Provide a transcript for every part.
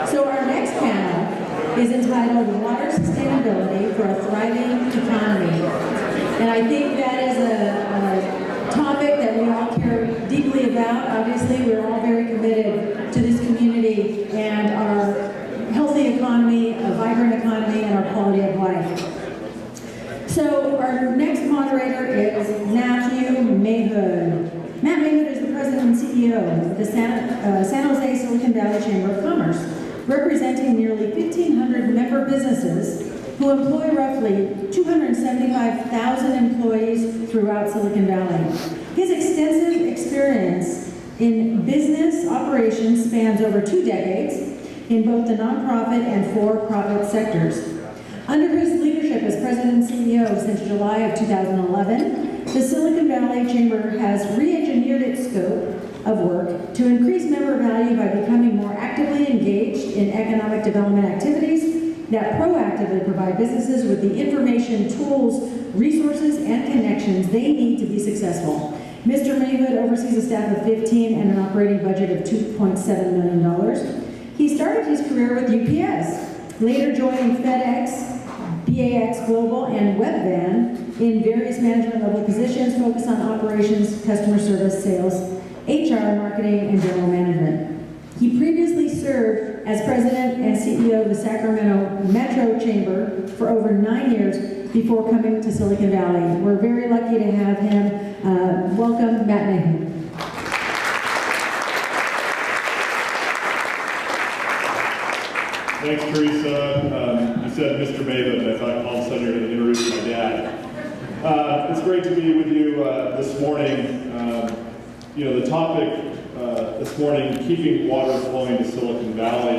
So our next panel is entitled Water Sustainability for a Thriving Economy. And I think that is a topic that we all care deeply about. Obviously, we're all very committed to this community and our healthy economy, a vibrant economy, and our quality of life. So our next moderator is Matthew Mayhood. Matt Mayhood is the president and CEO of the San Jose Silicon Valley Chamber of Commerce, representing nearly 1,500 member businesses who employ roughly 275,000 employees throughout Silicon Valley. His extensive experience in business operations spans over 2 decades in both the nonprofit and for-profit sectors. Under his leadership as president and CEO since July of 2011, the Silicon Valley Chamber has re-engineered its scope of work to increase member value by becoming more actively engaged in economic development activities that proactively provide businesses with the information, tools, resources, and connections they need to be successful. Mr. Mayhood oversees a staff of 15 and an operating budget of $2.7 million. He started his career with UPS, later joining FedEx, BAX Global, and Webvan in various management level positions focused on operations, customer service, sales, HR, marketing, and general management. He previously served as president and CEO of the Sacramento Metro Chamber for over 9 years before coming to Silicon Valley. We're very lucky to have him. Welcome, Matt Mayhood. Thanks, Teresa. You said Mr. Mayhood, and I thought all of a sudden you're going to introduce my dad. It's great to be with you this morning. The topic this morning, keeping water flowing to Silicon Valley.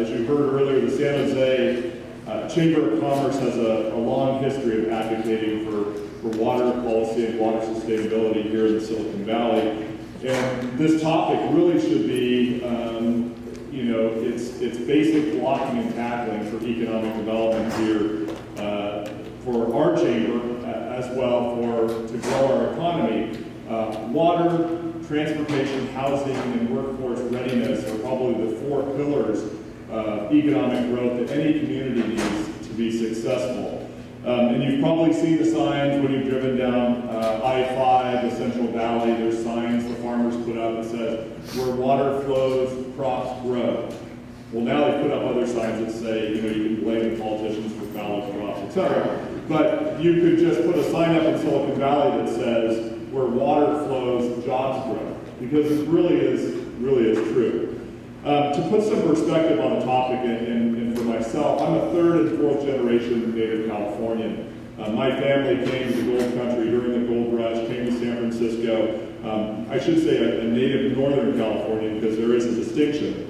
As you heard earlier, the San Jose Chamber of Commerce has a long history of advocating for water policy and water sustainability here in the Silicon Valley. And this topic really should be it's basic blocking and tackling for economic development here for our chamber as well to grow our economy. Water, transportation, housing, and workforce readiness are probably the 4 pillars of economic growth that any community needs to be successful. And you've probably seen the signs when you've driven down I-5, the Central Valley. There's signs the farmers put up that says, where water flows, crops grow. Well, now they've put up other signs that say, you can blame the politicians for fallow crops, etc. But you could just put a sign up in Silicon Valley that says, where water flows, jobs grow. Because it really is true. To put some perspective on the topic, and for myself, I'm a 3rd and 4th generation native Californian. My family came to the gold country during the gold rush, came to San Francisco. I should say a native Northern Californian because there is a distinction.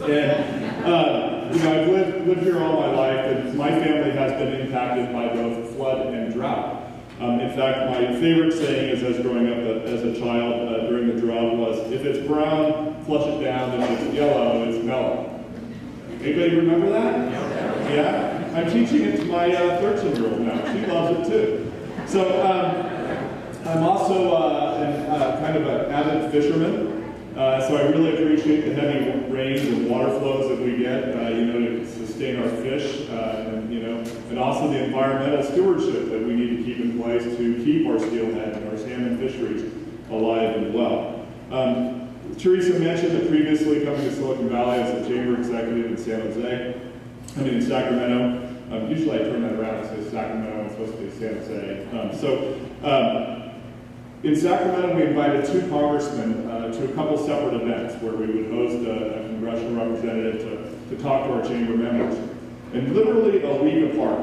And I've lived here all my life, and my family has been impacted by both flood and drought. In fact, my favorite saying as growing up as a child during the drought was, if it's brown, flush it down, if it's yellow, it's mellow. Anybody remember that? Yeah? I'm teaching it to my 13-year-old now. She loves it too. So I'm also kind of an avid fisherman. So I really appreciate the heavy rains and water flows that we get, to sustain our fish, and also the environmental stewardship that we need to keep in place to keep our steelhead and our salmon fisheries alive and well. Teresa mentioned that previously coming to Silicon Valley as a chamber executive in Sacramento. Usually I turn that around and say Sacramento, it's supposed to be San Jose. In Sacramento, we invited 2 congressmen to a couple separate events where we would host a congressional representative to talk to our chamber members. And literally a week apart,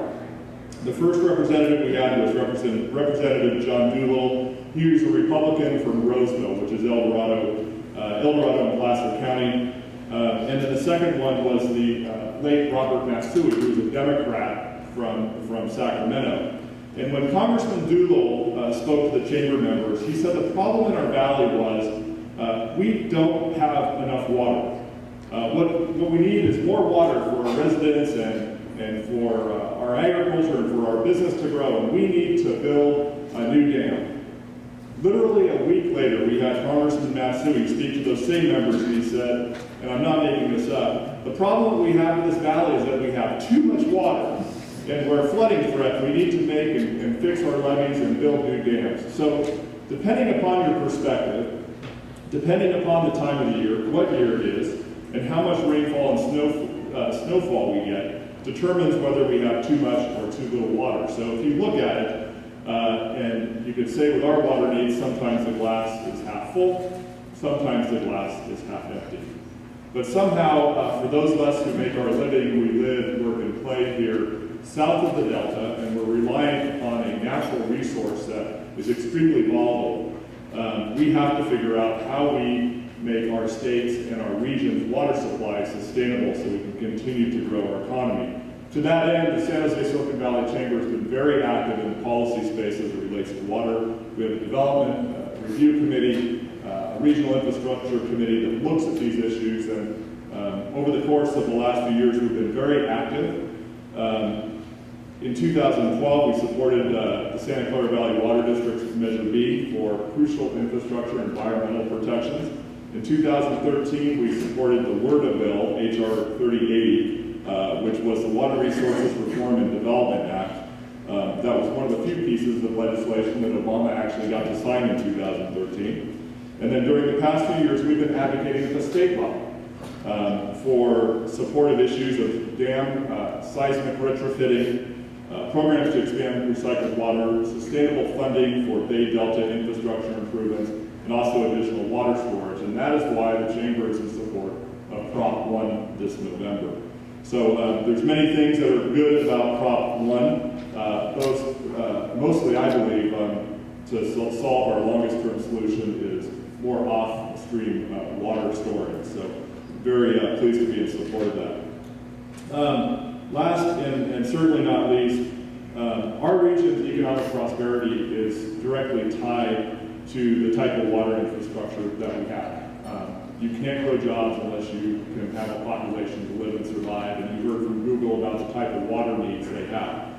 the first representative we had was Representative John Eulo. He was a Republican from Roseville, which is Alvarado in Placer County. And then the second one was the late Robert Matsui, who was a Democrat from Sacramento. And when Congressman Eulo spoke to the chamber members, he said the problem in our valley was we don't have enough water. What we need is more water for our residents and for our agriculture and for our business to grow. And we need to build a new dam. Literally a week later, we had Congressman Matsui speak to those same members, and he said, and I'm not making this up, the problem that we have in this valley is that we have too much water, and we're a flooding threat. We need to make and fix our levees and build new dams. So, depending upon your perspective, depending upon the time of the year, what year it is, and how much rainfall and snowfall we get, determines whether we have too much or too little water. So if you look at it, and you could say with our water needs, sometimes the glass is half full, sometimes the glass is half empty. But somehow, for those of us who make our living, we live, work, and play here south of the Delta, and we're reliant on a natural resource that is extremely volatile, we have to figure out how we make our states and our region's water supply sustainable so we can continue to grow our economy. To that end, the San Jose Silicon Valley Chamber has been very active in the policy space as it relates to water. We have a development review committee, a regional infrastructure committee that looks at these issues, and over the course of the last few years, we've been very active. In 2012, we supported the Santa Clara Valley Water District's Measure B for crucial infrastructure and environmental protections. In 2013, we supported the WRDA bill, H.R. 3080, which was the Water Resources Reform and Development Act. That was one of the few pieces of legislation that Obama actually got to sign in 2013. And then during the past few years, we've been advocating at the state level for supportive issues of dam seismic retrofitting, programs to expand recycled water, sustainable funding for Bay Delta infrastructure improvements, and also additional water storage. And that is why the Chamber is in support of Prop 1 this November. So there's many things that are good about Prop 1. Mostly, I believe, to solve our longest term solution is more off-stream water storage. So very pleased to be in support of that. Last and certainly not least, our region's economic prosperity is directly tied to the type of water infrastructure that we have. You can't grow jobs unless you can have a population to live and survive, and you heard from Google about the type of water needs they have.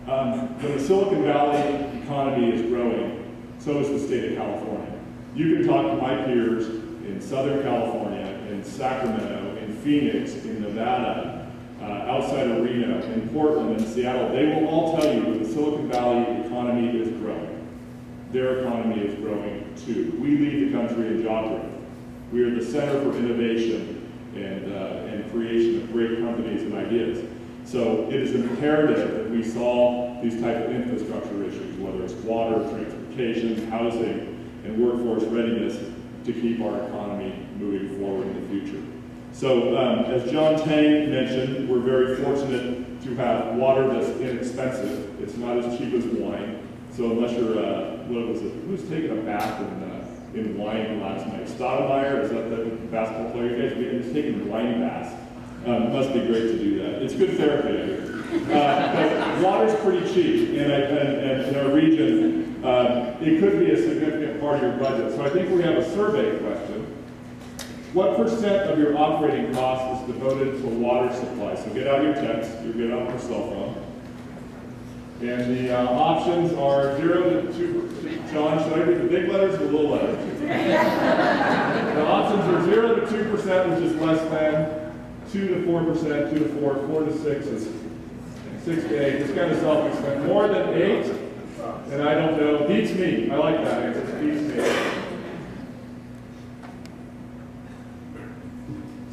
When the Silicon Valley economy is growing, so is the state of California. You can talk to my peers in Southern California, in Sacramento, in Phoenix, in Nevada, outside of Reno, in Portland, in Seattle. They will all tell you that the Silicon Valley economy is growing. Their economy is growing too. We lead the country in job growth. We are the center for innovation and creation of great companies and ideas. So it is imperative that we solve these type of infrastructure issues, whether it's water, transportation, housing, and workforce readiness to keep our economy moving forward in the future. So as John Tang mentioned, we're very fortunate to have water that's inexpensive. It's not as cheap as wine. So unless you're, who's taking a bath in wine last night? Stoudemire, is that the basketball player? You guys are just taking wine baths. It must be great to do that. It's good therapy, I hear. But water's pretty cheap, and in our region, it could be a significant part of your budget. So I think we have a survey question. What % of your operating cost is devoted to water supply? So get out your text, you get out your cell phone. And the options are 0 to 2. John, should I read the big letters or the little letters? The options are 0 to 2%, which is less than, 2 to 4%, 2 to 4, 4 to 6 is 6 to 8. It's kind of self-explanatory. More than 8, and I don't know, beats me. I like that answer. Beats me.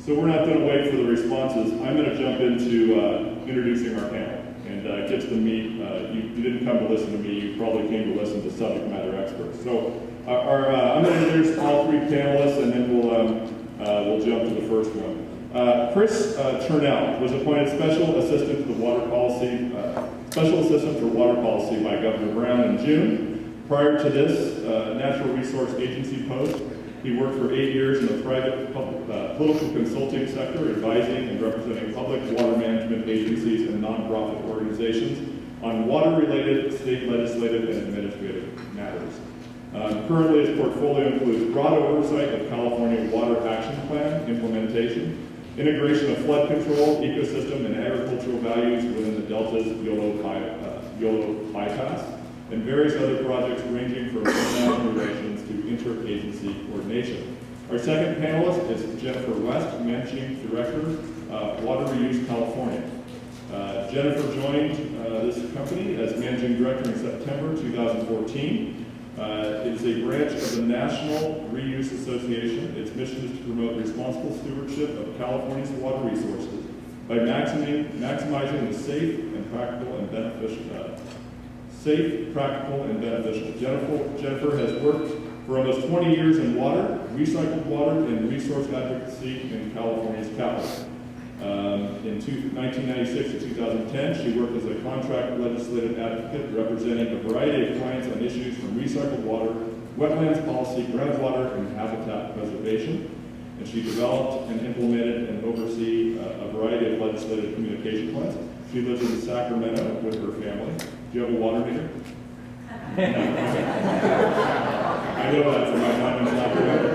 So we're not going to wait for the responses. I'm going to jump into introducing our panel. And get to the meat. You didn't come to listen to me. You probably came to listen to subject matter experts. So I'm going to introduce all 3 panelists, and then we'll jump to the first one. Chris Turnell was appointed Special Assistant to the Water Policy, Special Assistant for Water Policy by Governor Brown in June. Prior to this Natural Resource Agency post, he worked for 8 years in the private political consulting sector, advising and representing public water management agencies and nonprofit organizations on water-related state legislative and administrative matters. Currently, his portfolio includes broad oversight of California Water Action Plan implementation, integration of flood control, ecosystem, and agricultural values within the Delta's Eulo bypass, and various other projects ranging from international relations to interagency coordination. Our second panelist is Jennifer West, Managing Director, Water Reuse California. Jennifer joined this company as Managing Director in September 2014. It is a branch of the National Reuse Association. Its mission is to promote responsible stewardship of California's water resources by maximizing the safe, practical, and beneficial. Jennifer has worked for almost 20 years in water, recycled water, and resource advocacy in California's capital. In 1996 to 2010, she worked as a contract legislative advocate representing a variety of clients on issues from recycled water, wetlands policy, groundwater, and habitat preservation. And she developed and implemented and oversee a variety of legislative communication plans. She lives in Sacramento with her family. Do you have a water meter? No. I know that from my time in Sacramento.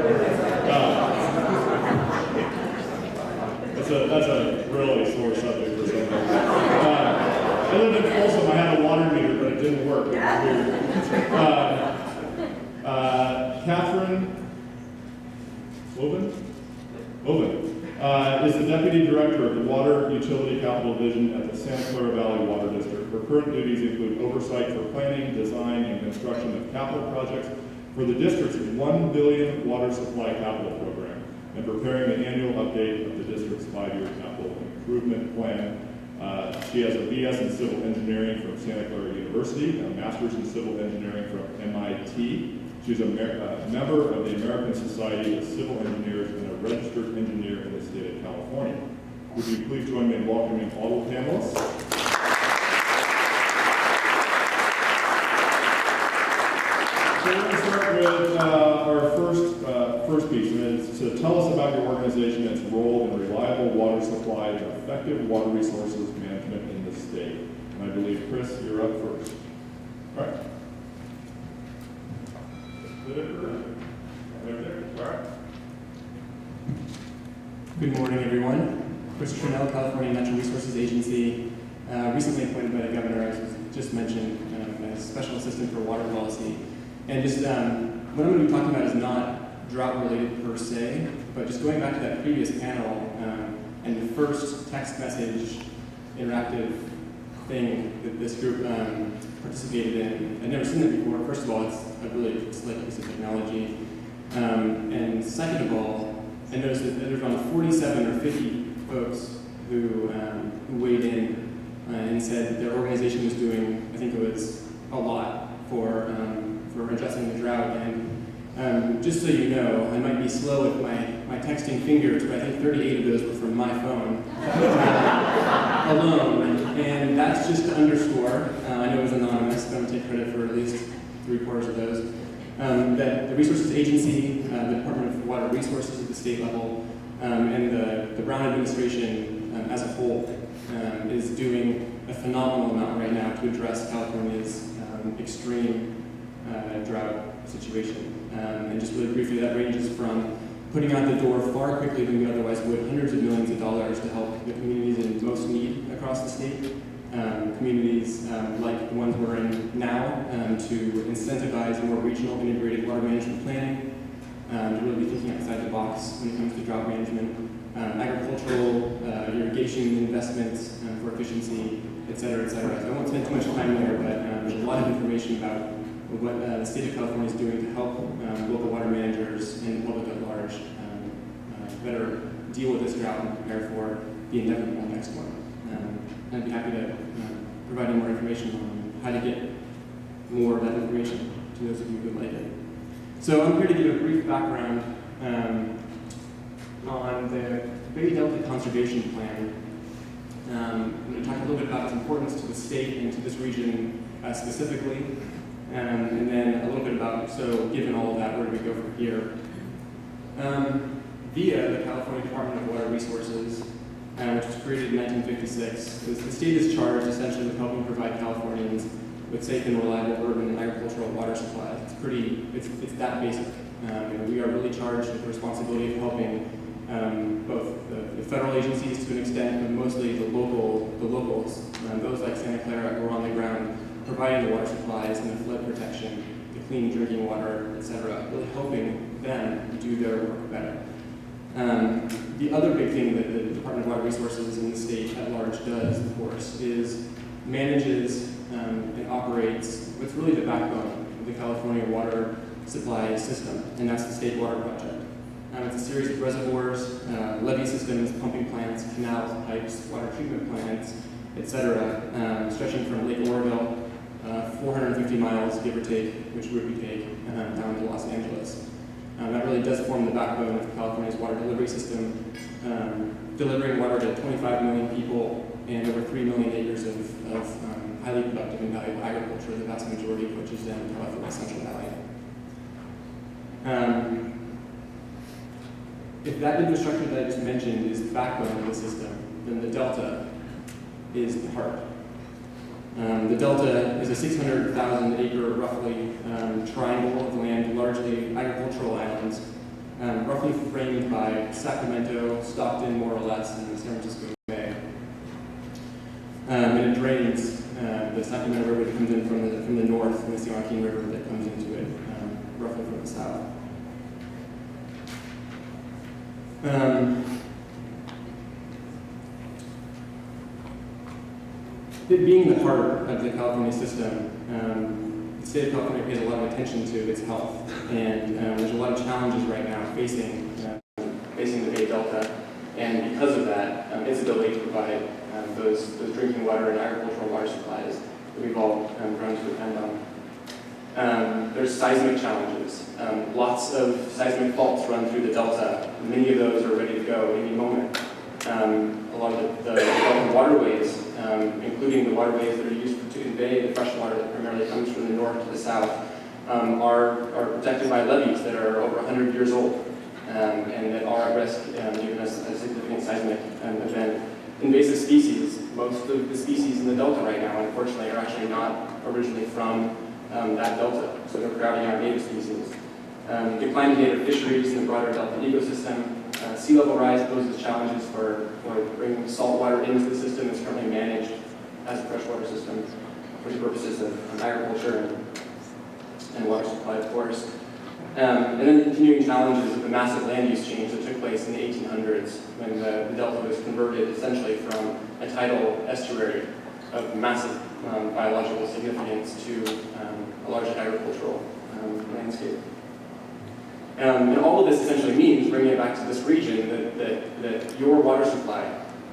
That's a really sore subject for some people. I lived in Folsom. I had a water meter, but it didn't work. It was weird. Catherine Oven is the Deputy Director of the Water Utility Capital Division at the Santa Clara Valley Water District. Her current duties include oversight for planning, design, and construction of capital projects for the district's $1 billion water supply capital program, and preparing the annual update of the district's 5-year capital improvement plan. She has a BS in Civil Engineering from Santa Clara University, a Master's in Civil Engineering from MIT. She's a member of the American Society of Civil Engineers and a registered engineer in the state of California. Would you please join me in welcoming all the panelists? So we're going to start with our first piece, and it's to tell us about your organization and its role in reliable water supply and effective water resources management in the state. And I believe, Chris, you're up first. All right. Good morning, everyone. Chris Trinnell, California Natural Resources Agency, recently appointed by the governor, as was just mentioned, as Special Assistant for Water Policy. And just what I'm going to be talking about is not drought-related per se, but just going back to that previous panel and the first text message interactive thing that this group participated in. I'd never seen it before. First of all, it's a really slick piece of technology. And second of all, I noticed that there's around 47 or 50 folks who weighed in and said that their organization was doing, I think it was a lot for addressing the drought. And just so you know, I might be slow with my texting fingers, but I think 38 of those were from my phone alone. And that's just to underscore, I know it was anonymous, but I'm going to take credit for at least 3/4 of those, that the Resources Agency, the Department of Water Resources at the state level, and the Brown administration as a whole is doing a phenomenal amount right now to address California's extreme drought situation. And just really briefly, that ranges from putting out the door far quickly than we otherwise would, hundreds of millions of dollars to help the communities in most need across the state. Communities like the ones we're in now to incentivize more regional integrated water management planning, to really be thinking outside the box when it comes to drought management, agricultural, irrigation investments for efficiency, et cetera, et cetera. So I won't spend too much time there, but there's a lot of information about what the state of California is doing to help local water managers and the public at large better deal with this drought and prepare for the inevitable next one. I'd be happy to provide any more information on how to get more of that information to those of you who would like it. So I'm here to give a brief background on the Bay Delta Conservation Plan. I'm going to talk a little bit about its importance to the state and to this region specifically, and then a little bit about, so given all of that, where do we go from here? Via the California Department of Water Resources, which was created in 1956, the state is charged essentially with helping provide Californians with safe and reliable urban and agricultural water supplies. It's that basic. We are really charged with the responsibility of helping both the federal agencies to an extent, but mostly the locals, those like Santa Clara who are on the ground providing the water supplies and the flood protection, the clean drinking water, etc., really helping them do their work better. The other big thing that the Department of Water Resources in the state at large does, of course, is manages and operates what's really the backbone of the California water supply system, and that's the State Water Project. It's a series of reservoirs, levee systems, pumping plants, canals, pipes, water treatment plants, etc., stretching from Lake Oroville, 450 miles, give or take, which route we take, down to Los Angeles. That really does form the backbone of California's water delivery system, delivering water to 25 million people and over 3 million acres of highly productive and valuable agriculture, the vast majority of which is in the West Central Valley. If that infrastructure that I just mentioned is the backbone of the system, then the delta is the heart. The delta is a 600,000 acre, roughly, triangle of land, largely agricultural islands, roughly framed by Sacramento, Stockton, more or less, and the San Francisco Bay. And it drains the Sacramento River that comes in from the north, and the San Joaquin River that comes into it, roughly from the south. It being the heart of the California system, the state of California pays a lot of attention to its health, and there's a lot of challenges right now facing the Bay Delta, and because of that, its ability to provide those drinking water and agricultural water supplies that we've all grown to depend on. There's seismic challenges. Lots of seismic faults run through the Delta. Many of those are ready to go at any moment. A lot of the Delta waterways, including the waterways that are used to convey the fresh water that primarily comes from the north to the south, are protected by levees that are over 100 years old and that are at risk given a significant seismic event. Invasive species, most of the species in the Delta right now, unfortunately, are actually not originally from that Delta, so they're crowding out native species. Declining native fisheries in the broader Delta ecosystem. Sea level rise poses challenges for bringing salt water into the system that's currently managed as a freshwater system for the purposes of agriculture and water supply, of course. And then the continuing challenges of the massive land use change that took place in the 1800s when the Delta was converted essentially from a tidal estuary of massive biological significance to a large agricultural landscape. And all of this essentially means, bringing it back to this region, that your water supply,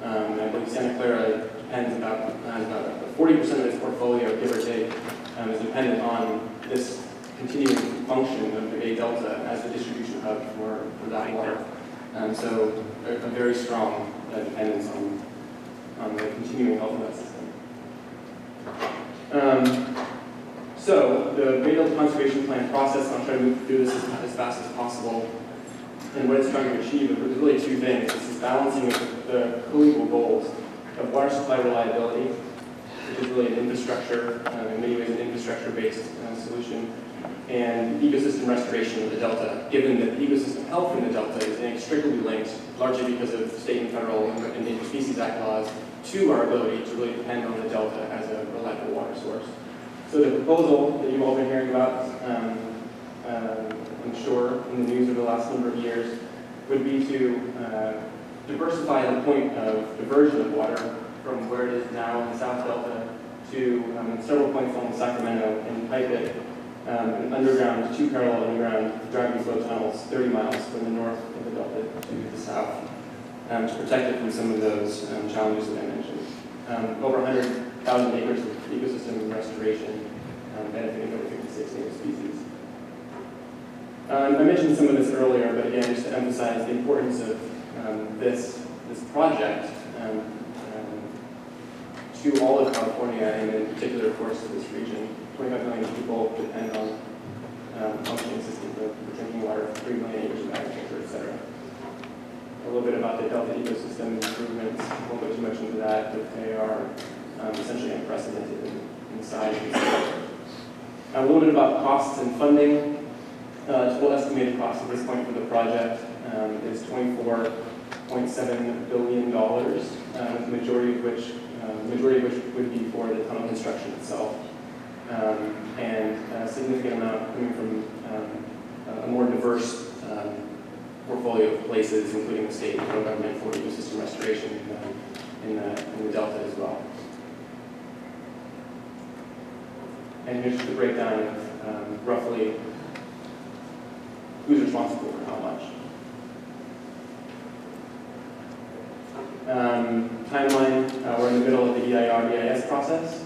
I believe Santa Clara depends about 40% of its portfolio, give or take, is dependent on this continuing function of the Bay Delta as the distribution hub for that water. So a very strong dependence on the continuing health of that system. So the Bay Delta Conservation Plan process, I'll try to move through this as fast as possible. And what it's trying to achieve is really two things. It's this balancing of the co-equal goals of water supply reliability, which is really an infrastructure, in many ways an infrastructure-based solution, and ecosystem restoration of the Delta, given that the ecosystem health in the Delta is inextricably linked, largely because of state and federal and Endangered Species Act laws, to our ability to really depend on the Delta as a reliable water source. So the proposal that you've all been hearing about, I'm sure, in the news over the last number of years, would be to diversify the point of diversion of water from where it is now in the South Delta to several points along the Sacramento and pipe it two parallel underground gravity flow tunnels 30 miles from the north of the Delta to the south to protect it from some of those challenges that I mentioned. Over 100,000 acres of ecosystem restoration benefiting over 56 native species. I mentioned some of this earlier, but again, just to emphasize the importance of this project to all of California, and in particular, of course, to this region. 25 million people depend on functioning systems for drinking water, 3 million acres of agriculture, etc. A little bit about the Delta ecosystem improvements. I won't go too much into that, but they are essentially unprecedented in size and scale. A little bit about costs and funding. Total estimated cost at this point for the project is $24.7 billion, the majority of which would be for the tunnel construction itself. and a significant amount coming from a more diverse portfolio of places, including the state and federal government for ecosystem restoration in the Delta as well. And here's the breakdown of roughly who's responsible for how much. Timeline, we're in the middle of the EIR-EIS process.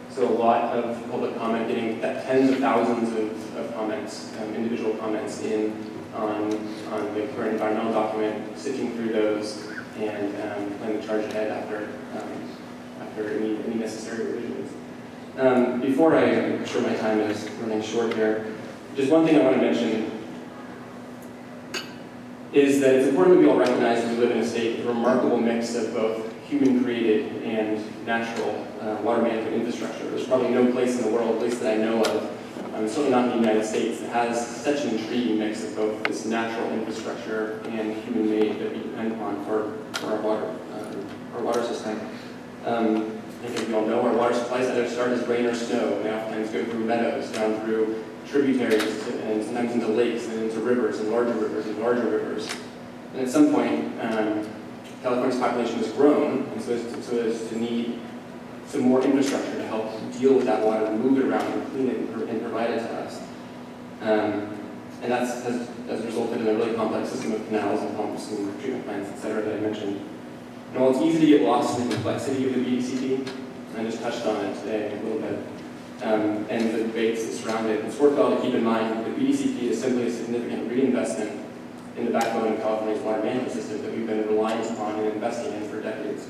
So a lot of public comment, getting tens of thousands of comments, individual comments in on the current environmental document, sifting through those, and planning to charge ahead after any necessary revisions. Before I'm sure my time is running short here, just one thing I want to mention is that it's important that we all recognize that we live in a state with a remarkable mix of both human-created and natural water management infrastructure. There's probably no place in the world, at least that I know of, certainly not in the United States, that has such an intriguing mix of both this natural infrastructure and human-made that we depend upon for our water system. I think as we all know, our water supplies either start as rain or snow, and they oftentimes go through meadows, down through tributaries, and sometimes into lakes, and into rivers, and larger rivers, and larger rivers. And at some point, California's population has grown, and so as to need some more infrastructure to help deal with that water, and move it around, and clean it, and provide it to us. And that has resulted in a really complex system of canals and pumps and treatment plants, et cetera, that I mentioned. And while it's easy to get lost in the complexity of the BDCP, I just touched on it today a little bit, and the debates that surround it, it's worthwhile to keep in mind that the BDCP is simply a significant reinvestment in the backbone of California's water management system that we've been reliant upon and investing in for decades.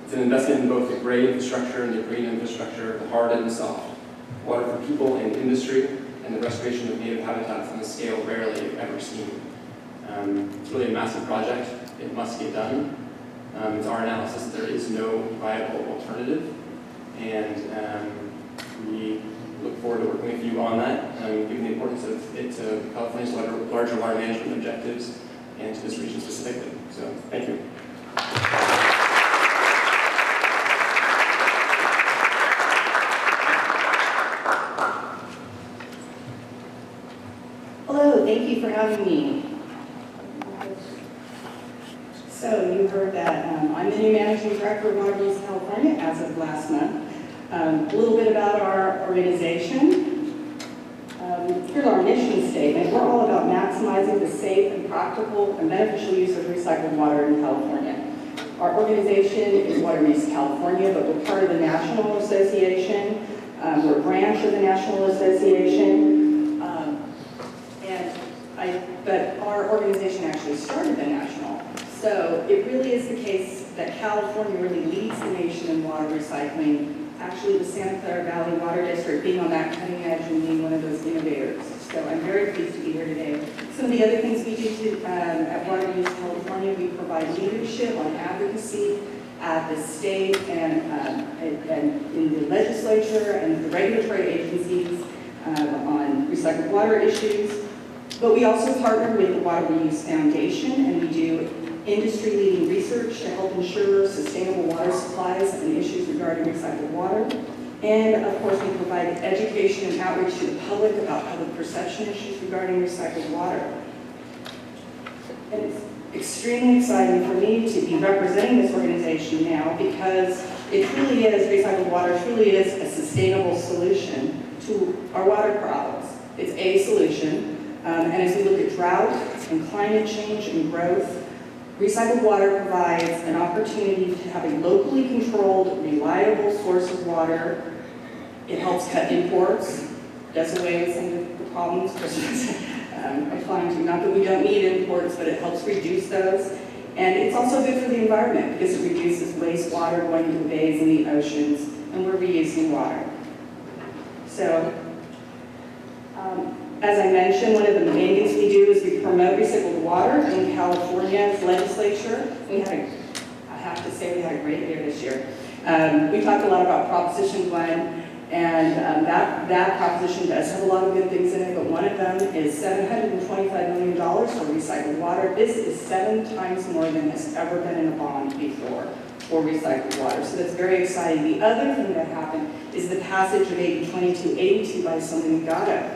It's an investment in both the gray infrastructure and the green infrastructure, the hard and the soft, water for people and industry, and the restoration of native habitats on a scale rarely ever seen. It's really a massive project. It must get done. It's our analysis that there is no viable alternative, and we look forward to working with you on that, given the importance of it to California's larger water management objectives and to this region specifically. So, thank you. Hello, thank you for having me. So you heard that I'm the new Managing Director of Water Use California as of last month. A little bit about our organization. Here's our mission statement. We're all about maximizing the safe and practical and beneficial use of recycled water in California. Our organization is Water Use California, but we're part of the National Association. We're a branch of the National Association. But our organization actually started the National. So it really is the case that California really leads the nation in water recycling. Actually, the Santa Clara Valley Water District being on that cutting edge and being one of those innovators. So I'm very pleased to be here today. Some of the other things we do at Water Use California, we provide leadership on advocacy at the state and in the legislature and the regulatory agencies on recycled water issues. But we also partner with the Water Reuse Foundation, and we do industry-leading research to help ensure sustainable water supplies and issues regarding recycled water. And of course, we provide education and outreach to the public about public perception issues regarding recycled water. And it's extremely exciting for me to be representing this organization now because it truly is, recycled water truly is a sustainable solution to our water problems. It's a solution. And as we look at drought and climate change and growth, recycled water provides an opportunity to have a locally controlled, reliable source of water. It helps cut imports, does away with some of the problems I'm trying to, not that we don't need imports, but it helps reduce those. And it's also good for the environment because it reduces wastewater going into the bays and the oceans, and we're reusing water. So, as I mentioned, one of the main things we do is we promote recycled water in California's legislature. I have to say we had a great year this year. We talked a lot about Proposition 1, and that proposition does have a lot of good things in it, but one of them is $725 million for recycled water. This is 7 times more than has ever been in a bond before. for recycled water. So that's very exciting. The other thing that happened is the passage of AB 2282 by Assemblyman Gatto.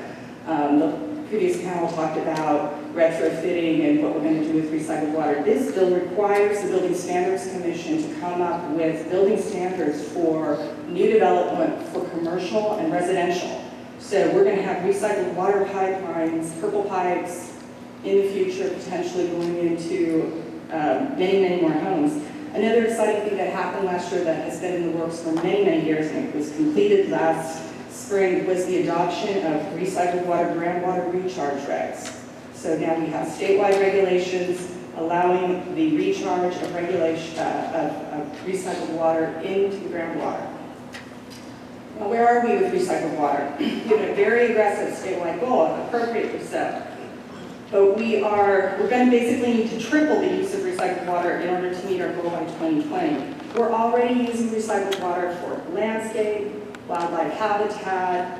The previous panel talked about retrofitting and what we're going to do with recycled water. This bill requires the Building Standards Commission to come up with building standards for new development for commercial and residential. So we're going to have recycled water pipelines, purple pipes in the future, potentially going into many, many more homes. Another exciting thing that happened last year that has been in the works for many, many years, and it was completed last spring, was the adoption of recycled water groundwater recharge regs. So now we have statewide regulations allowing the recharge of recycled water into the groundwater. Now, where are we with recycled water? We have a very aggressive statewide goal, appropriately so. But we're going to basically need to triple the use of recycled water in order to meet our goal by 2020. We're already using recycled water for landscape, wildlife habitat,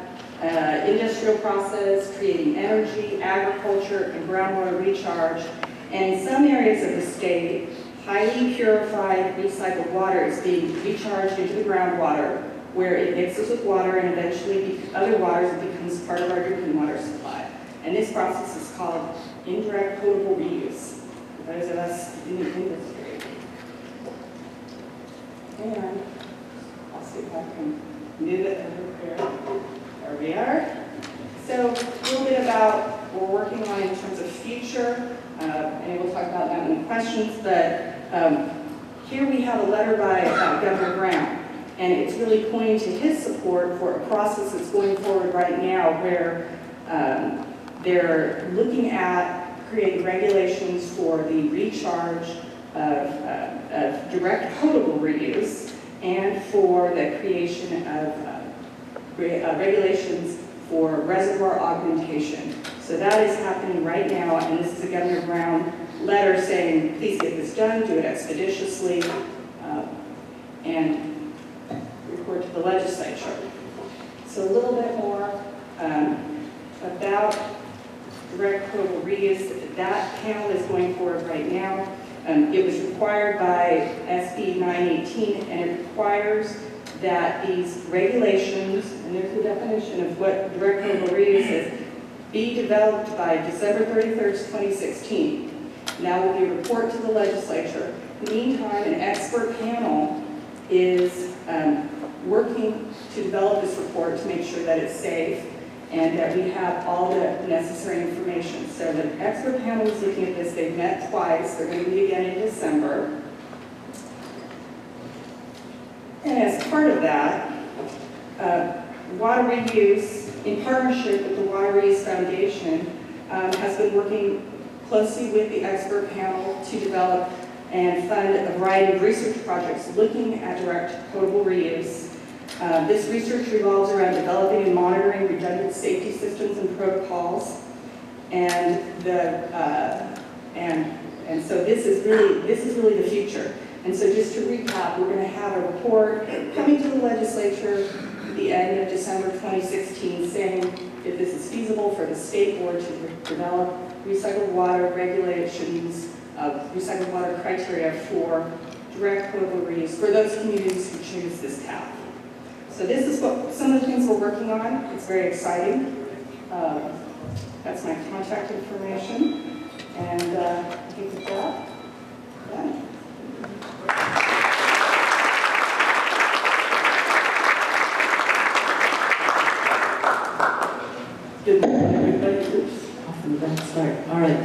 industrial process, creating energy, agriculture, and groundwater recharge. And in some areas of the state, highly purified recycled water is being recharged into the groundwater, where it mixes with water and eventually other waters and becomes part of our drinking water supply. And this process is called indirect potable reuse, for those of us in the industry. And I'll see if I can move it over here. There we are. So a little bit about what we're working on in terms of future, and we'll talk about that in the questions, but here we have a letter by Governor Brown, and it's really pointing to his support for a process that's going forward right now where they're looking at creating regulations for the recharge of direct potable reuse and for the creation of regulations for reservoir augmentation. So that is happening right now, and this is a Governor Brown letter saying, please get this done, do it expeditiously, and report to the legislature. So a little bit more about direct potable reuse. That panel is going forward right now. It was required by SB 918, and it requires that these regulations, and there's the definition of what direct potable reuse is, be developed by December 31st, 2016. Now will be a report to the legislature. In the meantime, an expert panel is working to develop this report to make sure that it's safe and that we have all the necessary information. So the expert panel is looking at this. They've met twice. They're going to meet again in December. And as part of that, water reuse, in partnership with the Water Reuse Foundation, has been working closely with the expert panel to develop and fund a variety of research projects looking at direct potable reuse. This research revolves around developing and monitoring redundant safety systems and protocols, and so this is really the future. And so just to recap, we're going to have a report coming to the legislature at the end of December 2016 saying if this is feasible for the state board to develop recycled water regulations, recycled water criteria for direct potable reuse for those communities who choose this path. So this is some of the things we're working on. It's very exciting. That's my contact information. And I think with that, done. Good morning, everybody. Oops, off from the back start. All right.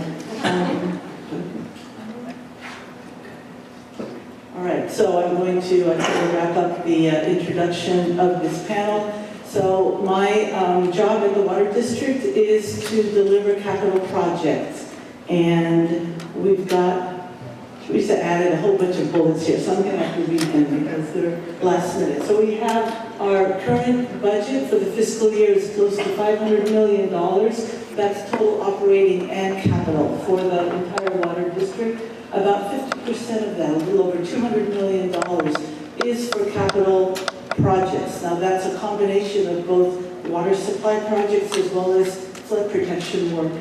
All right, so I'm going to wrap up the introduction of this panel. So my job at the Water District is to deliver capital projects. And we've got, Teresa added a whole bunch of bullets here, so I'm going to have to read them because they're last minute. So we have our current budget for the fiscal year is close to $500 million. That's total operating and capital for the entire Water District. About 50% of that, a little over $200 million, is for capital projects. Now that's a combination of both water supply projects as well as flood protection work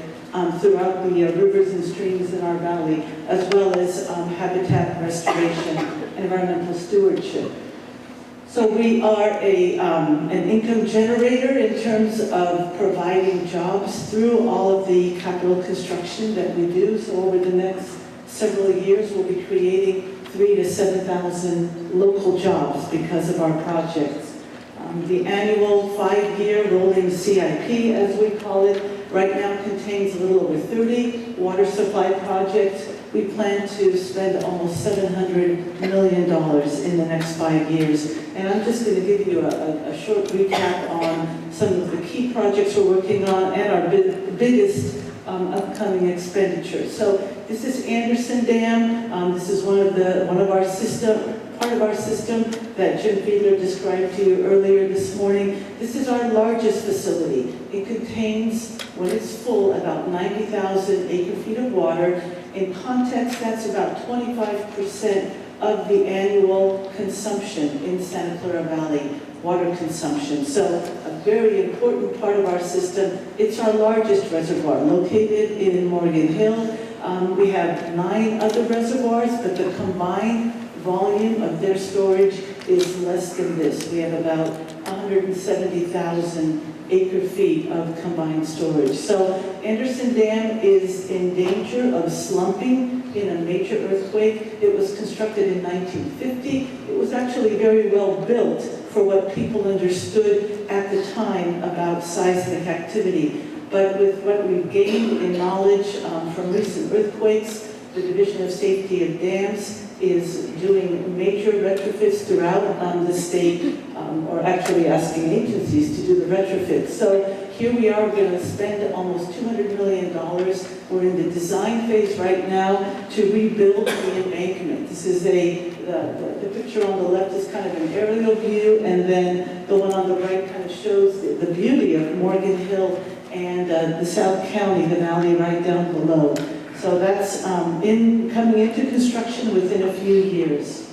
throughout the rivers and streams in our valley, as well as habitat restoration and environmental stewardship. So we are an income generator in terms of providing jobs through all of the capital construction that we do. So over the next several years, we'll be creating 3,000 to 7,000 local jobs because of our projects. The annual 5-year rolling CIP, as we call it, right now contains a little over 30 water supply projects. We plan to spend almost $700 million in the next 5 years. And I'm just going to give you a short recap on some of the key projects we're working on and our biggest upcoming expenditures. So this is Anderson Dam. This is part of our system that Jim Fiedler described to you earlier this morning. This is our largest facility. It contains, when it's full, about 90,000 acre-feet of water. In context, that's about 25% of the annual consumption in Santa Clara Valley, water consumption. So a very important part of our system. It's our largest reservoir, located in Morgan Hill. We have 9 other reservoirs, but the combined volume of their storage is less than this. We have about 170,000 acre-feet of combined storage. So Anderson Dam is in danger of slumping in a major earthquake. It was constructed in 1950. It was actually very well built for what people understood at the time about seismic activity. But with what we've gained in knowledge from recent earthquakes, the Division of Safety of Dams is doing major retrofits throughout the state, or actually asking agencies to do the retrofits. So here we are, we're going to spend almost $200 million. We're in the design phase right now to rebuild the embankment. This is the picture on the left is kind of an aerial view, and then the one on the right kind of shows the beauty of Morgan Hill and the South County, the valley right down below. So that's coming into construction within a few years.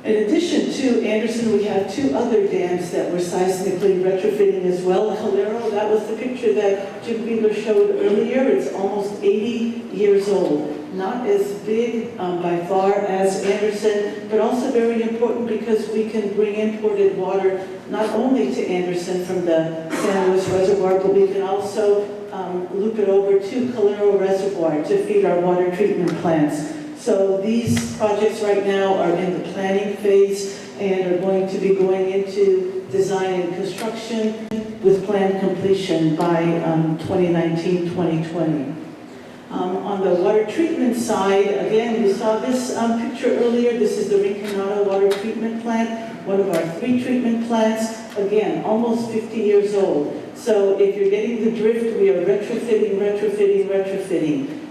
In addition to Anderson, we have 2 other dams that we're seismically retrofitting as well. Calero, that was the picture that Jim Fiedler showed earlier. It's almost 80 years old. Not as big by far as Anderson, but also very important because we can bring imported water not only to Anderson from the San Luis Reservoir, but we can also loop it over to Calero Reservoir to feed our water treatment plants. So these projects right now are in the planning phase and are going to be going into design and construction with planned completion by 2019-2020. On the water treatment side, again, you saw this picture earlier. This is the Rinconado Water Treatment Plant, one of our 3 treatment plants. Again, almost 50 years old. So if you're getting the drift, we are retrofitting.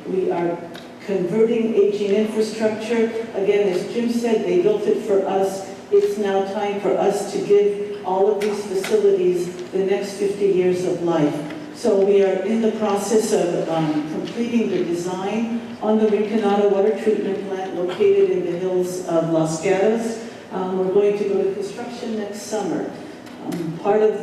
We are converting aging infrastructure. Again, as Jim said, they built it for us. It's now time for us to give all of these facilities the next 50 years of life. So we are in the process of completing the design on the Rinconado Water Treatment Plant located in the hills of Los Gatos. We're going to go to construction next summer. Part of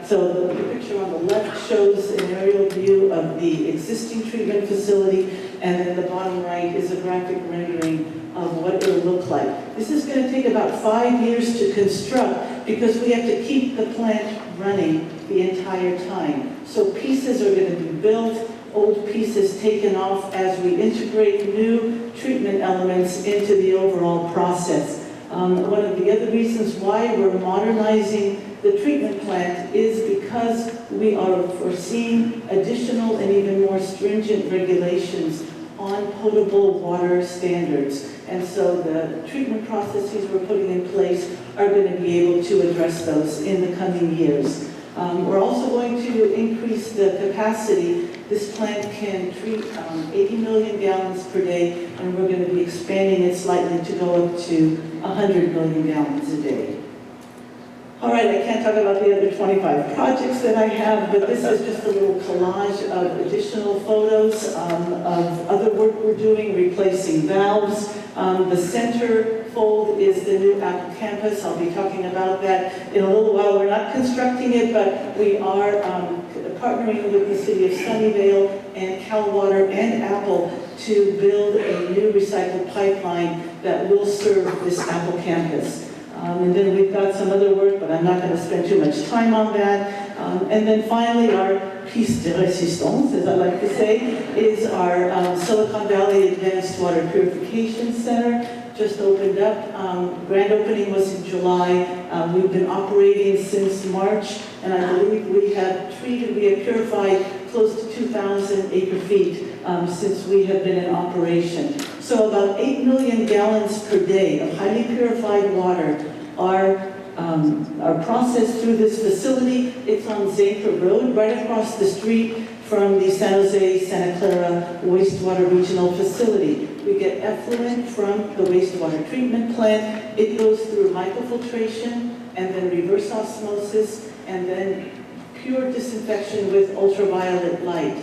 so the picture on the left shows an aerial view of the existing treatment facility, and then the bottom right is a graphic rendering of what it will look like. This is going to take about 5 years to construct because we have to keep the plant running the entire time. So pieces are going to be built, old pieces taken off as we integrate new treatment elements into the overall process. One of the other reasons why we're modernizing the treatment plant is because we are foreseeing additional and even more stringent regulations on potable water standards. And so the treatment processes we're putting in place are going to be able to address those in the coming years. We're also going to increase the capacity. This plant can treat 80 million gallons per day, and we're going to be expanding it slightly to go up to 100 million gallons a day. All right, I can't talk about the other 25 projects that I have, but this is just a little collage of additional photos of other work we're doing, replacing valves. The center fold is the new Apple campus. I'll be talking about that in a little while. We're not constructing it, but we are partnering with the city of Sunnyvale and Cal Water and Apple to build a new recycled pipeline that will serve this Apple campus. And then we've got some other work, but I'm not going to spend too much time on that. And then finally, our piece de résistance, as I like to say, is our Silicon Valley Advanced Water Purification Center. Just opened up. Grand opening was in July. We've been operating since March, and I believe we have purified close to 2,000 acre-feet since we have been in operation. So about 8 million gallons per day of highly purified water are processed through this facility. It's on Zaper Road, right across the street from the San Jose Santa Clara Wastewater Regional Facility. We get effluent from the wastewater treatment plant. It goes through microfiltration and then reverse osmosis and then pure disinfection with ultraviolet light.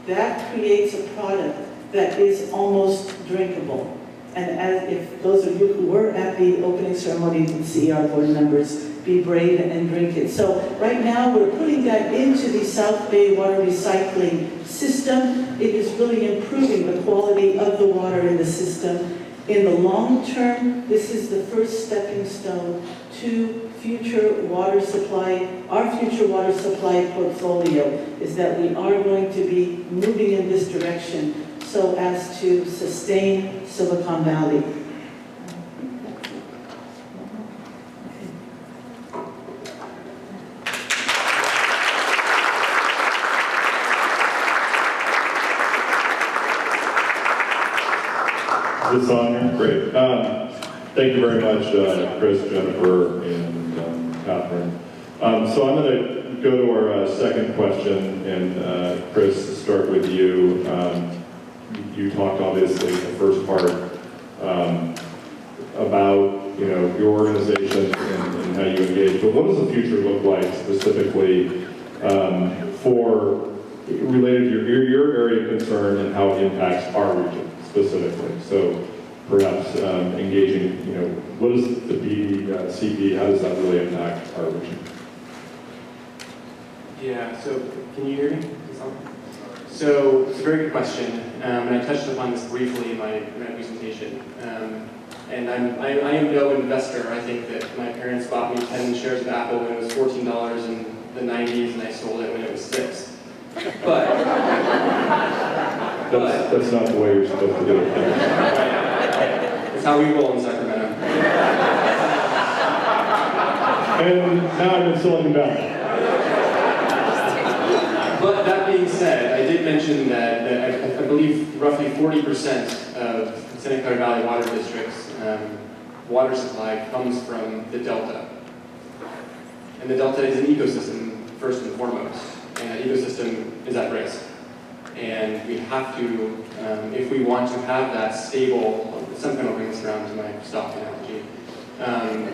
That creates a product that is almost drinkable. And as if those of you who were at the opening ceremony can see our board members be brave and drink it. So right now we're putting that into the South Bay water recycling system. It is really improving the quality of the water in the system. In the long term, this is the first stepping stone to future water supply. Our future water supply portfolio is that we are going to be moving in this direction so as to sustain Silicon Valley. Is this on here? Great. Thank you very much, Chris, Jennifer, and Catherine. So I'm going to go to our second question, and Chris, start with you. You talked obviously in the first part about your organization and how you engage, but what does the future look like specifically for related to your area of concern and how it impacts our region specifically? So perhaps engaging, what is the BCP, how does that really impact our region? Yeah, so can you hear me? So it's a very good question, and I touched upon this briefly in my presentation. And I am no investor. I think that my parents bought me 10 shares of Apple when it was $14 in the 90s, and I sold it when it was $6. But that's not the way you're supposed to do it. That's how we roll in Sacramento. And now I'm in Silicon Valley. But that being said, I did mention that I believe roughly 40% of Santa Clara Valley Water District's water supply comes from the Delta. And the Delta is an ecosystem, first and foremost. And that ecosystem is at risk. And we have to, if we want to have that stable, some kind of bring this around to my stock analogy.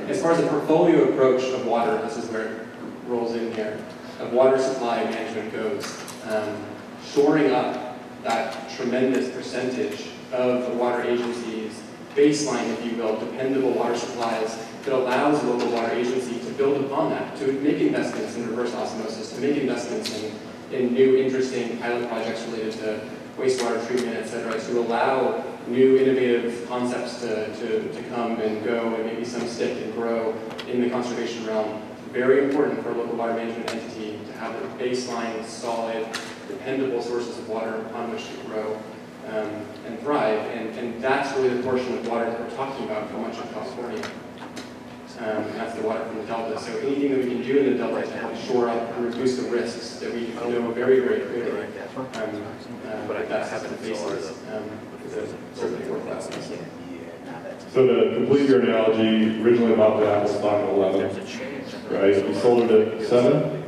As far as the portfolio approach of water, this is where it rolls in here, of water supply management goes, shoring up that tremendous percentage of the water agency's baseline, if you will, dependable water supplies that allows the local water agency to build upon that, to make investments in reverse osmosis, to make investments in new interesting pilot projects related to wastewater treatment, et cetera, to allow new innovative concepts to come and go, and maybe some stick and grow in the conservation realm. Very important for a local water management entity to have a baseline, solid, dependable sources of water upon which to grow and thrive. And that's really the portion of water that we're talking about for much of California. And that's the water from the Delta. So anything that we can do in the Delta to help shore up and reduce the risks that we know very, very clearly that's the faces is certainly worthwhile. So to complete your analogy, originally bought the Apple stock at 11, right? You sold it at 7.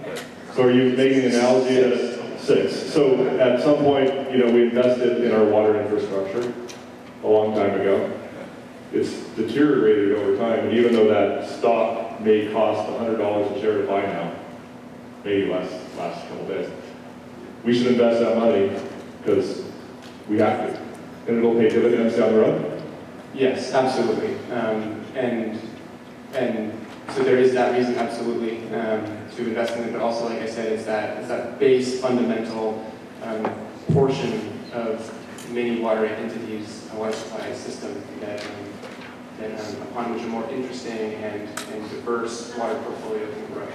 So are you making an analogy at 6? So at some point, we invested in our water infrastructure a long time ago. It's deteriorated over time, and even though that stock may cost $100 a share to buy now, maybe less last couple of days, we should invest that money because we have to, and it'll pay dividends down the road. Yes, absolutely, and so there is that reason, absolutely, invest in it, but also, like I said, it's that base fundamental portion of many water entities, a water supply system that upon which a more interesting and diverse water portfolio can grow.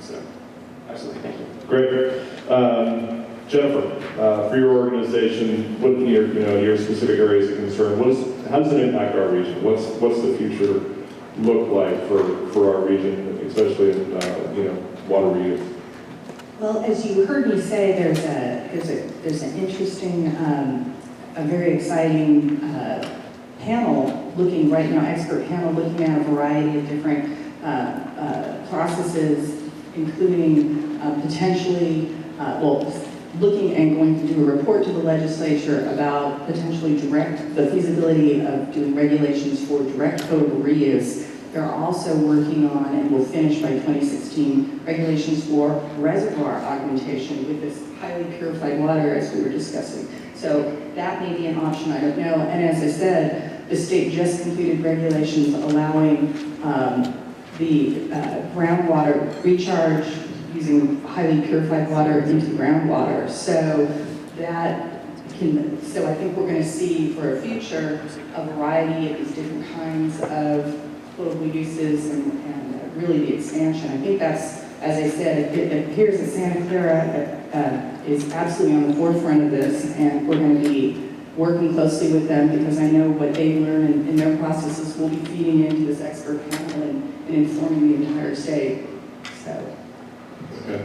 So, absolutely, thank you. Great. Jennifer, for your organization, looking at your specific areas of concern, how does it impact our region? What's the future look like for our region, especially in water reuse? Well, as you heard me say, there's an interesting, a very exciting panel looking right now, expert panel looking at a variety of different processes, including potentially, looking and going to do a report to the legislature about potentially the feasibility of doing regulations for direct potable reuse. They're also working on, and will finish by 2016, regulations for reservoir augmentation with this highly purified water, as we were discussing. So that may be an option, I don't know. And as I said, the state just completed regulations allowing the groundwater recharge using highly purified water into groundwater. So I think we're going to see for a future a variety of these different kinds of potable uses and really the expansion. I think that's, as I said, it appears that Santa Clara is absolutely on the forefront of this, and we're going to be working closely with them because I know what they learn in their processes will be feeding into this expert panel and informing the entire state. So. Okay.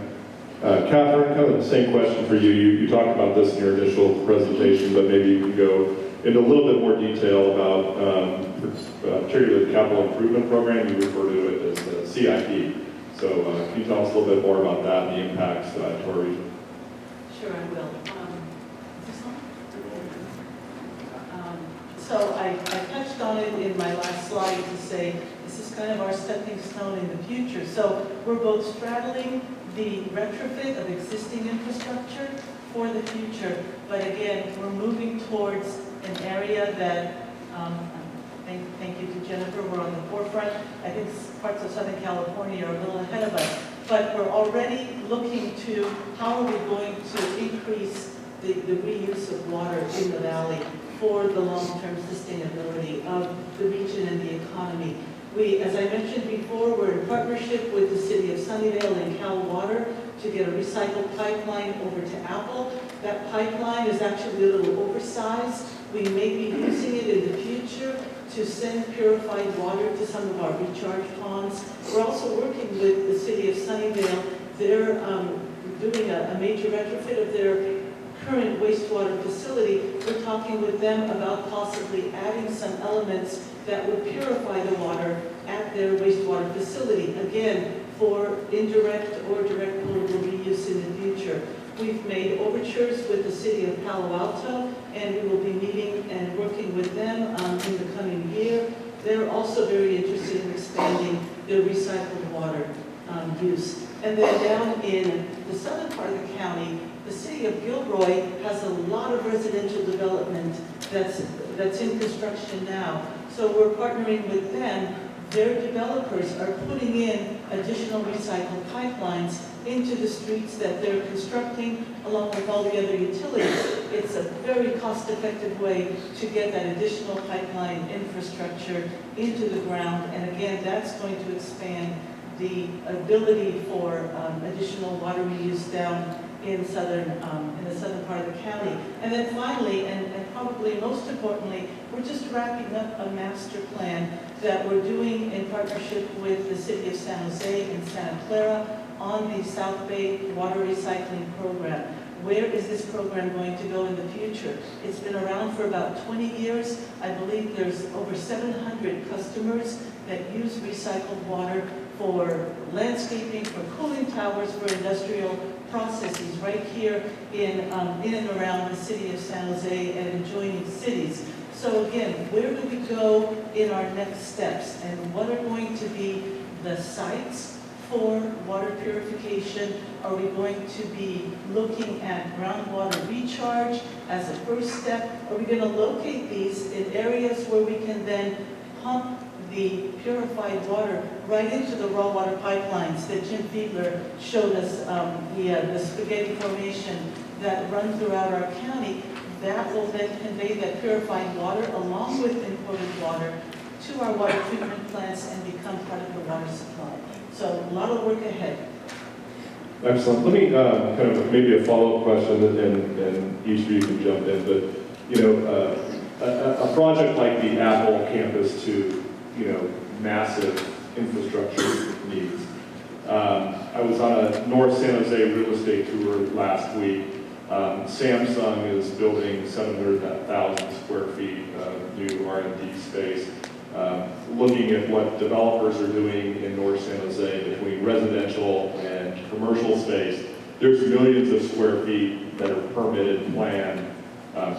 Catherine, kind of the same question for you. You talked about this in your initial presentation, but maybe you can go into a little bit more detail about particularly the capital improvement program. You refer to it as the CIP. So can you tell us a little bit more about that and the impacts to our region? Sure, I will. So I touched on it in my last slide to say this is kind of our stepping stone in the future. So we're both straddling the retrofit of existing infrastructure for the future, but again, we're moving towards an area that, thank you to Jennifer, we're on the forefront. I think parts of Southern California are a little ahead of us, but we're already looking to how are we going to increase the reuse of water in the valley for the long-term sustainability of the region and the economy. We, as I mentioned before, we're in partnership with the city of Sunnyvale and Cal Water to get a recycled pipeline over to Apple. That pipeline is actually a little oversized. We may be using it in the future to send purified water to some of our recharge ponds. We're also working with the city of Sunnyvale. They're doing a major retrofit of their current wastewater facility. We're talking with them about possibly adding some elements that would purify the water at their wastewater facility, again, for indirect or direct potable reuse in the future. We've made overtures with the city of Palo Alto, and we will be meeting and working with them in the coming year. They're also very interested in expanding their recycled water use. And then down in the southern part of the county, the city of Gilroy has a lot of residential development that's in construction now. So we're partnering with them. Their developers are putting in additional recycled pipelines into the streets that they're constructing along with all the other utilities. It's a very cost-effective way to get that additional pipeline infrastructure into the ground. And again, that's going to expand the ability for additional water reuse down in the southern part of the county. And then finally, and probably most importantly, we're just wrapping up a master plan that we're doing in partnership with the city of San Jose and Santa Clara on the South Bay Water Recycling Program. Where is this program going to go in the future? It's been around for about 20 years. I believe there's over 700 customers that use recycled water for landscaping, for cooling towers, for industrial processes right here in and around the city of San Jose and adjoining cities. So again, where do we go in our next steps, and what are going to be the sites for water purification? Are we going to be looking at groundwater recharge as a first step? Are we going to locate these in areas where we can then pump the purified water right into the raw water pipelines that Jim Fiedler showed us, the spaghetti formation that run throughout our county. That will then convey that purified water along with imported water to our water treatment plants and become part of the water supply. So a lot of work ahead. Excellent. Let me kind of maybe a follow-up question, and each of you can jump in. But you know, a project like the Apple campus to massive infrastructure needs. I was on a North San Jose real estate tour last week. Samsung is building 700,000 square feet of new R&D space. Looking at what developers are doing in North San Jose between residential and commercial space, there's millions of square feet that are permitted, planned,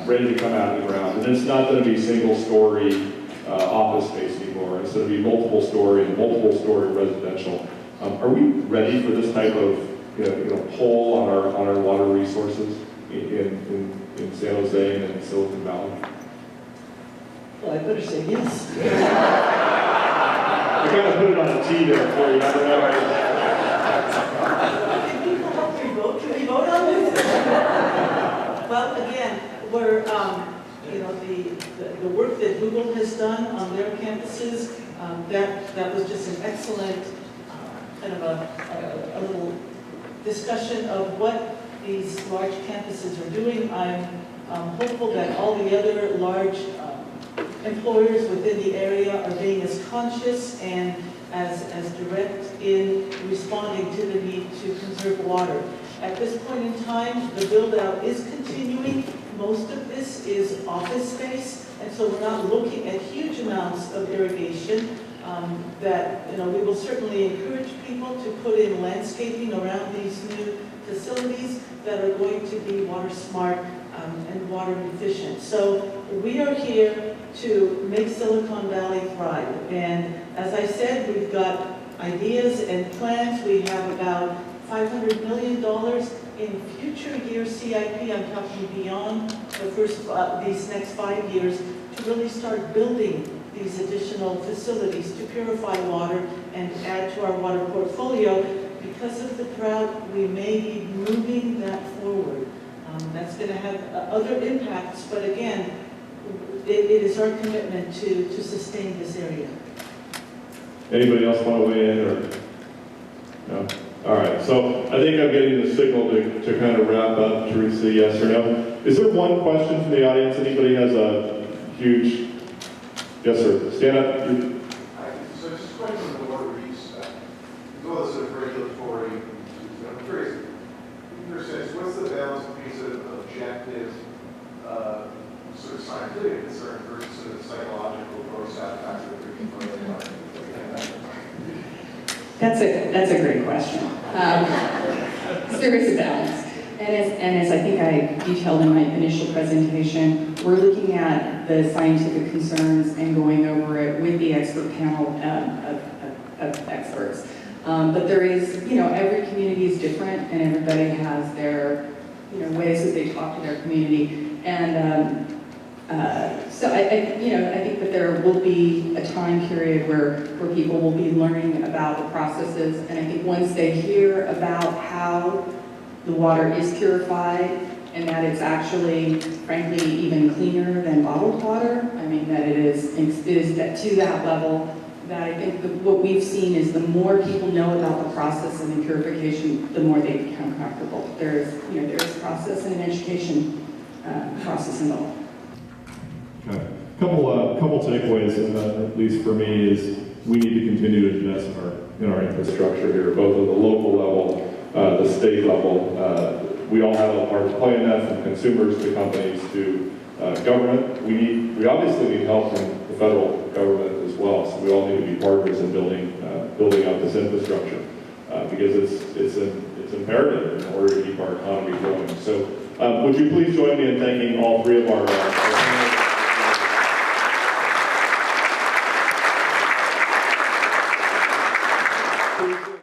ready to come out of the ground. And it's not going to be single-story office space anymore. It's going to be multiple-story and multiple-story residential. Are we ready for this type of pull on our water resources in San Jose and in Silicon Valley? Well, I better say yes. I kind of put it on a tee there for you. I don't know. Can people help me vote? Can we vote on this? Well, again, we're, the work that Google has done on their campuses, that was just an excellent kind of a little discussion of what these large campuses are doing. I'm hopeful that all the other large employers within the area are being as conscious and as direct in responding to the need to conserve water. At this point in time, the build-out is continuing. Most of this is office space, and so we're not looking at huge amounts of irrigation. We will certainly encourage people to put in landscaping around these new facilities that are going to be water smart and water efficient. So we are here to make Silicon Valley thrive. And as I said, we've got ideas and plans. We have about $500 million in future year CIP. I'm talking beyond the first, these next 5 years, to really start building these additional facilities to purify water and add to our water portfolio. Because of the drought, we may be moving that forward. That's going to have other impacts, but again, it is our commitment to sustain this area. Anybody else want to weigh in, or no? All right, so I think I'm getting the signal to kind of wrap up. Teresa, yes or no? Is there one question from the audience? Anybody has a huge... Yes, sir. Stand up. So just a question on the water reuse. All this sort of regulatory, I'm curious, in your sense, what's the balance between sort of objective, sort of scientific concern versus sort of psychological or satisfaction for the environment? That's a great question. There is a balance. And as I think I detailed in my initial presentation, we're looking at the scientific concerns and going over it with the expert panel of experts. But there is, every community is different, and everybody has their, ways that they talk to their community. And so I think that there will be a time period where people will be learning about the processes, and I think once they hear about how the water is purified and that it's actually, frankly, even cleaner than bottled water, I mean, that it is to that level, that I think what we've seen is the more people know about the process and the purification, the more they become comfortable. There's process and an education process involved. Okay. Couple takeaways, at least for me, is we need to continue to invest in our infrastructure here, both at the local level, the state level. We all have a part to play in that, from consumers to companies to government. We obviously need help from the federal government as well, so we all need to be partners in building up this infrastructure because it's imperative in order to keep our economy growing. So would you please join me in thanking all three of our